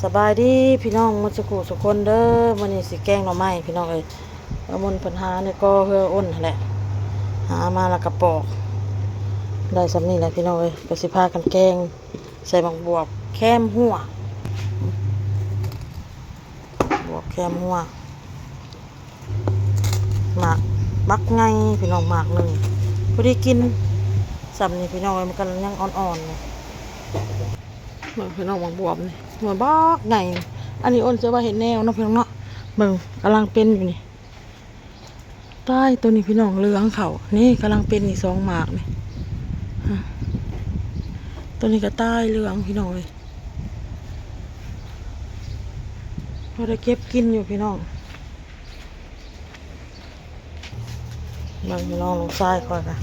สบายดีพี่น้องมันสุขุสุกคนเด้อมันนี่สิแกงหน่อไม้พี่น้องเอ้ยเอามนปัญหาเนี่ยก็เฮืออ้นนั่นแหละหามาแล้วกระปอกได้สำนี่แหละพี่น้องเอ้ยก็สิพากันแกงใส่บักบวบแคมหัวบวบแคมหัวหมากบักไงพี่น้องหมากหนึ่งพอดีกินสำนี่พี่น้องเอ้ยมันกันยังอ่อนๆเลยเหมือนพี่น้องบักบวบนี่เหมือนบักไงอันนี้อ้นจะว่าเห็นแนวเนาะพี่น้องเนาะเบิ่งกำลังเป็นอยู่นี่ใต้ตัวนี้พี่น้องเหลืองเขานี่กำลังเป็นนี่2 หมากนี่ตัวนี้ก็ใต้เหลืองพี่น้องเลยพอได้เก็บกินอยู่พี่น้องบางพี่น้องลงทรายก่อนค่ะ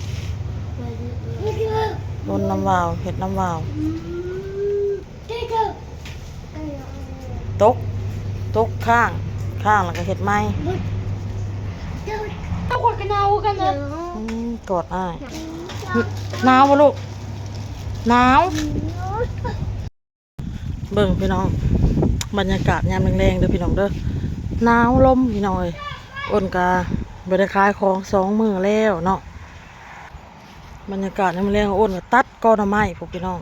ล้นน้ำวาวเห็ดน้ำวาวตกข้างแล้วก็เห็ดไม้เอาขวดกันเอากันเลยกอดอ้ายหนาวปะลูกหนาวเบิ่งพี่น้องบรรยากาศยามแรงๆเด้อพี่น้องเด้อหนาวลมพี่น้องเอ้ยอ้นกาบริขายของ2 มื้อแล้วเนาะบรรยากาศยามแรงอ้นก็ตัดก้อนไม้พวกพี่น้อง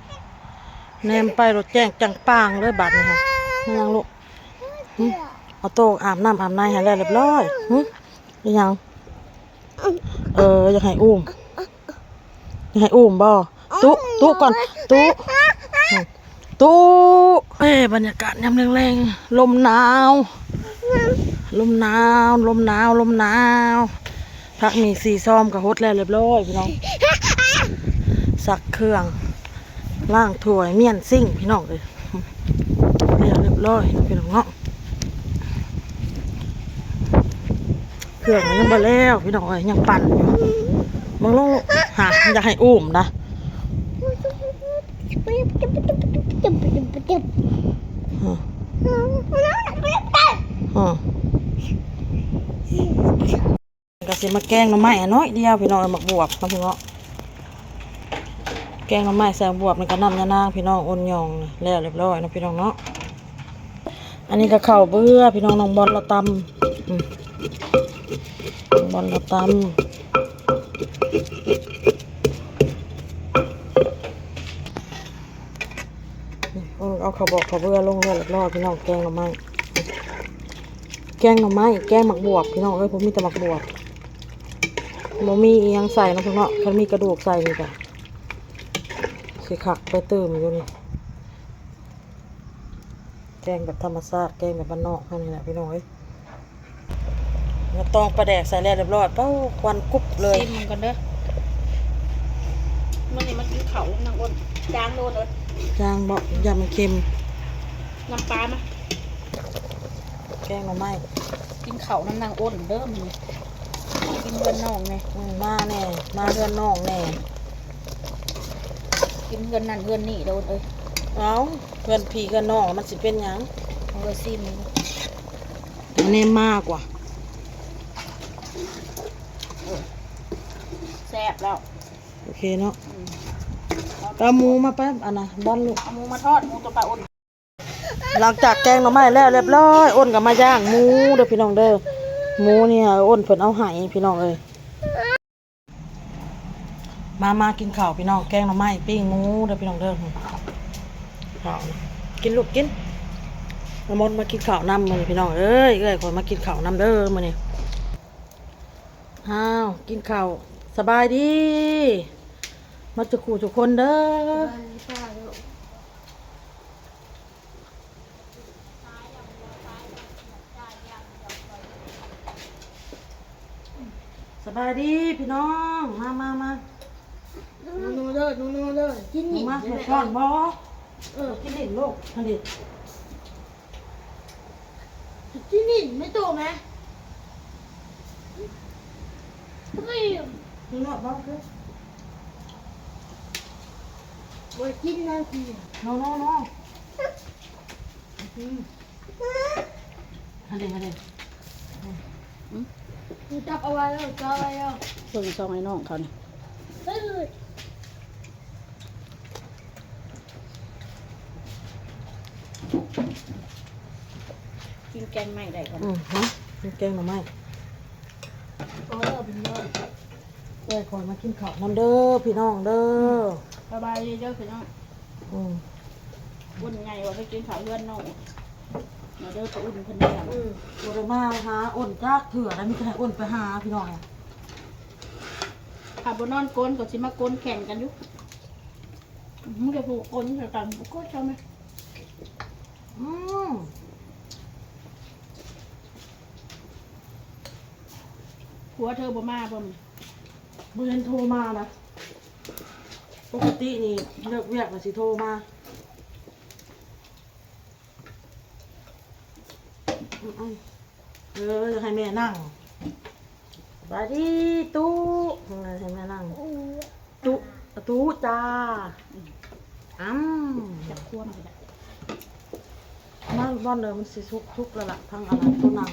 แนมไปรถแจ้งจังปางเลยบัดนี้ค่ะนี่ยังลูกเอาโต๊ะอาบน้ำอาบในให้แล้วเรียบร้อยนี่ยังอยากให้อุ้มบ่ตุ๊ก่อนตุ๊บรรยากาศยามแรงๆลมหนาวพักมี4 ซ้อมกับฮดแล้วเรียบร้อยพี่น้องซักเครื่องล้างถ้วยเมี่ยนซิ่งพี่น้องเลยเรียบร้อยพี่น้องเนาะเครื่องยังบ่แล้วพี่น้องยังปั่นอยู่มึงลงหาอยากให้อุ้มนะก็สิมาแกงหน่อไม้น้อยเดียวพี่น้องหมักบวบมาพี่น้องแกงหน่อไม้ใส่บวบในกระน้ำยานางพี่น้องอ่อนยองแล้วเรียบร้อยนะพี่น้องเนาะอันนี้ก็ข้าวเบื่อพี่น้องน้องบอลเราตำเอาข้าวบอกข้าวเบื่อลงเลยเรียบร้อยพี่น้องแกงหน่อไม้แกงหมักบวบพี่น้องผมมีแต่หมักบวบบ่มีอีหยังใส่นะพี่น้องคันมีกระดูกใส่นี่จ้ะสิคักไปเติมอยู่นี่แกงแบบธรรมชาติแกงแบบบ้านนอกนี่แหละพี่น้องแล้วตองปลาแดกใส่แล้วเรียบร้อยเป้าควันกุ๊บเลยซิมมันกันเด้อมันนี่มันกินเขานางอ้นจางโดนเลยจางบอกอย่ามันเค็มน้ำปลาไหมแกงหน่อไม้กินเขานางอ้นเด้อมันกินเพื่อนน้องไงมาแน่มาเพื่อนน้องแน่กินเพื่อนนั่นเพื่อนนี่โดนเอาเพื่อนพี่กับน้องมันสิเป็นหยังซิมมันแน่มากกว่าแซ่บแล้วโอเคเนาะเอาหมูมาแป๊บนะบอลลูกเอาหมูมาทอดหมูตัวปลาอ้นหลังจากแกงหน่อไม้แล้วเรียบร้อยอ้นกับมาย่างหมูเด้อพี่น้องเด้อหมูเนี่ยอ้นเพิ่นเอาให้พี่น้องมากินข้าวพี่น้องแกงหน่อไม้ปิ้งหมูเด้อพี่น้องเด้อข้าวกินลูกกินน้ำมนต์มากินข้าวนำมื้อพี่น้องเอ้ยขอมากินข้าวนำเด้อมื้อนี้กินข้าวสบายดีมาจุกทุกคนเด้อสบายดีพี่น้องมานูเด้อกินนี่มาเผ็ดก่อนบ่กินดิลูกกินดิกินนี่ไม่โตไหมไม่กินหมดบ่คือบ่กินนะพี่น้องมาเด็จับเอาไว้แล้วจับเอาไว้แล้วส่งซองให้น้องเขานี่ กินแกงไม่ได้ก่อน ฮะกินแกงหน่อไม้ เป็นเยอะ เอ้ยก่อนมากินข้าวน้ำเด้อพี่น้องเด้อ สบายดีเด้อพี่น้อง อืม อุ่นไงว่าไปกินข้าวเลื่อนน้องมาเด้อไปอุ่นคนเดียว บ่ได้มาหาอ้นจักเถื่อแล้วมีแต่ให้อ้นไปหาพี่น้อง ขับบนนอนก้นก็สิมาก้นแข่งกันอยู่มึงจะผูกก้นใส่กันก็ใช่ไหม อืม ผัวเธอบ่มาบ่ม บ่เห็นโทรมานะปกตินี่เลิกเวียกแล้วสิโทรมาจะให้แม่นั่งบายดีตู้ให้แม่นั่งตู้จ้าจับควมกัน มาบ้านเลยมันสิทุกแล้วล่ะทางอะไรตัวหนัง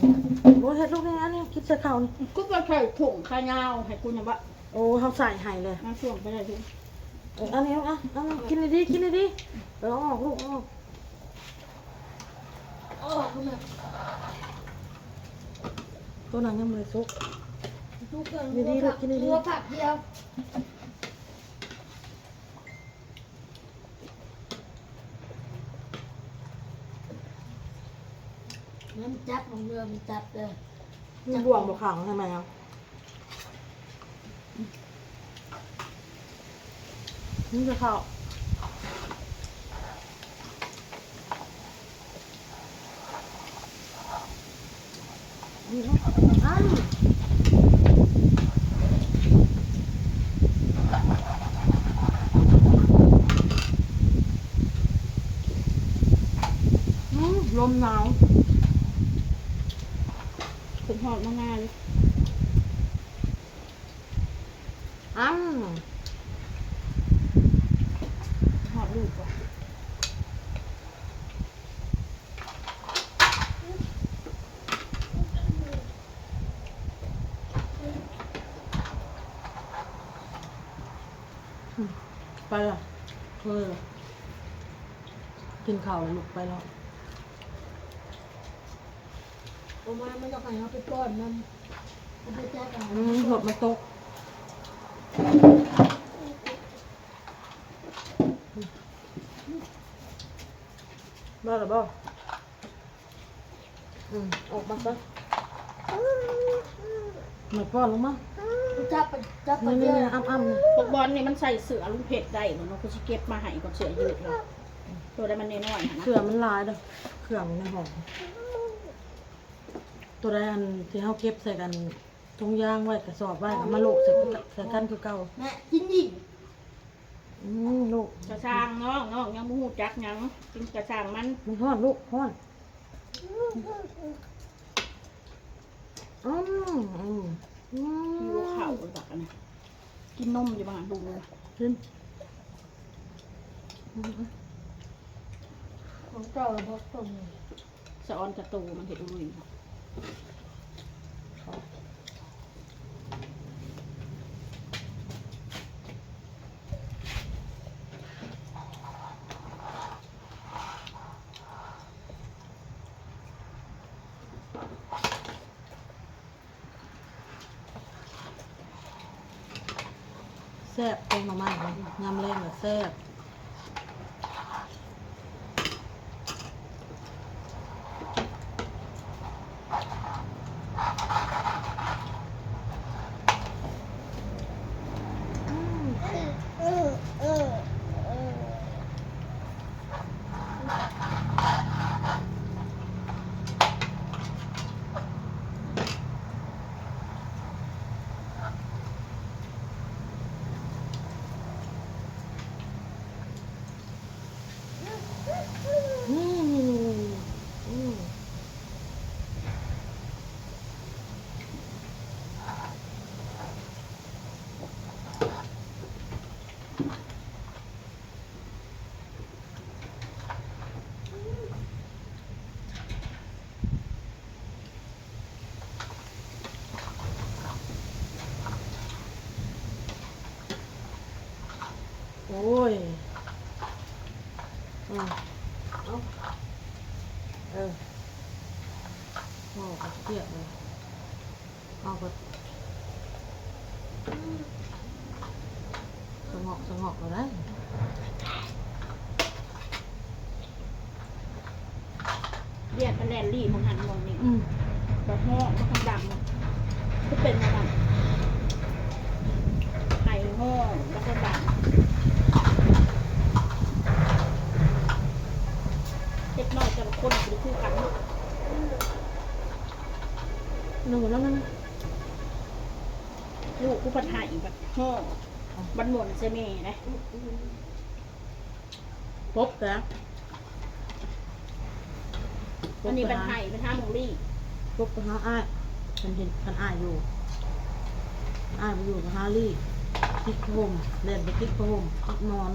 โอ้เฮ็ดลูกนี่อันนี้คิดใส่ข้าวนี่ กูก็ใส่ถุงขายาวให้กูนะวะ โอ้เขาใส่ให้เลย มาช่วงไปเลยถุง อันนี้เอากินดีๆกินดีๆเอาออกลูกเอาออก โอ้คุณแม่ ตัวหนังยังไม่ได้สุก ลูกเกิน ดีๆลูกกินดีๆ ตัวผักเดียว มันจับของเรือมันจับเลย มีบ่วงบ่ขังใช่ไหมครับนี่จะเข้านี่นะลมหนาว เป็นหอดมากๆเลย หอดลูกว่ะ ไปละเคยละกินข้าวแล้วลุกไปแล้ว ออกมาไม่ต้องให้เขาไปป้อนมันมันไปจับเอา หลบมาตกบ้าหรือเปล่าออกมาซะหน่อยป้อนลงมา จับไปจับไป นี่ เย นี่ อะ อ้ำ พวกบอลนี่มันใส่เสือลุงเพชรได้เนาะกูสิเก็บมาให้กับเสือยืดเนาะตัวได้มันน้อยๆนะ เสื่อมันลายเด้อเครื่องในห้องตัวใดอันที่เขาเก็บใส่กันทงยางไว้กระสอบไว้มาโลกใส่กันคือเก่า แม่กินยิ่ง ลูก กระช่างน้องยังมูจักยังกินกระช่างมัน มันห้อนลูกห้อนอยู่เข่าเลยแบบนี้กินนมอยู่บ้างดูเลย กิน ของเจ้าพอต้ม สะออนกระตูมันเห็ดอุ้ย แซ่บแกงหน่อไม้ยำแรงแบบแซ่บโอ้ยเอา พ่อก็เกลียดเลยเอาก็สงบแล้วได้ เรียกมันแลนลี่มันหันมองนี่กระห้องมันทำดำก็เป็นมาดำไข่ห้องแล้วก็ดำเล็กน้อยแต่ละคนคือคู่กันเนาะ หนึ่งแล้วนั่น ลูกผู้พันหายแบบห้องบันหมนเสน่ห์นะพบนะอันนี้เป็นไห่เป็นท่าโมงลี่ ปุ๊บไปหาอ้ายฉันเห็นฉันอ้ายอยู่อ้ายไปอยู่กับฮารี่ติ๊กโฮมเล่นไปติ๊กโฮมติ๊กนอน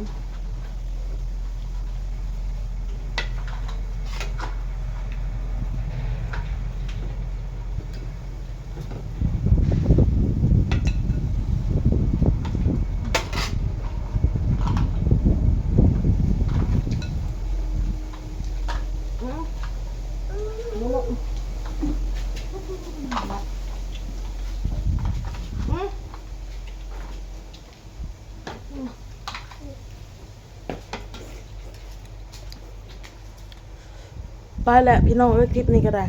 ไปแหละพี่น้องเอ้ยคลิปนี้ก็ได้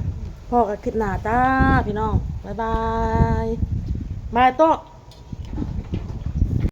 พ่อกับคลิปหน้าจ้าพี่น้องบ๊ายบายบายโต๊ะ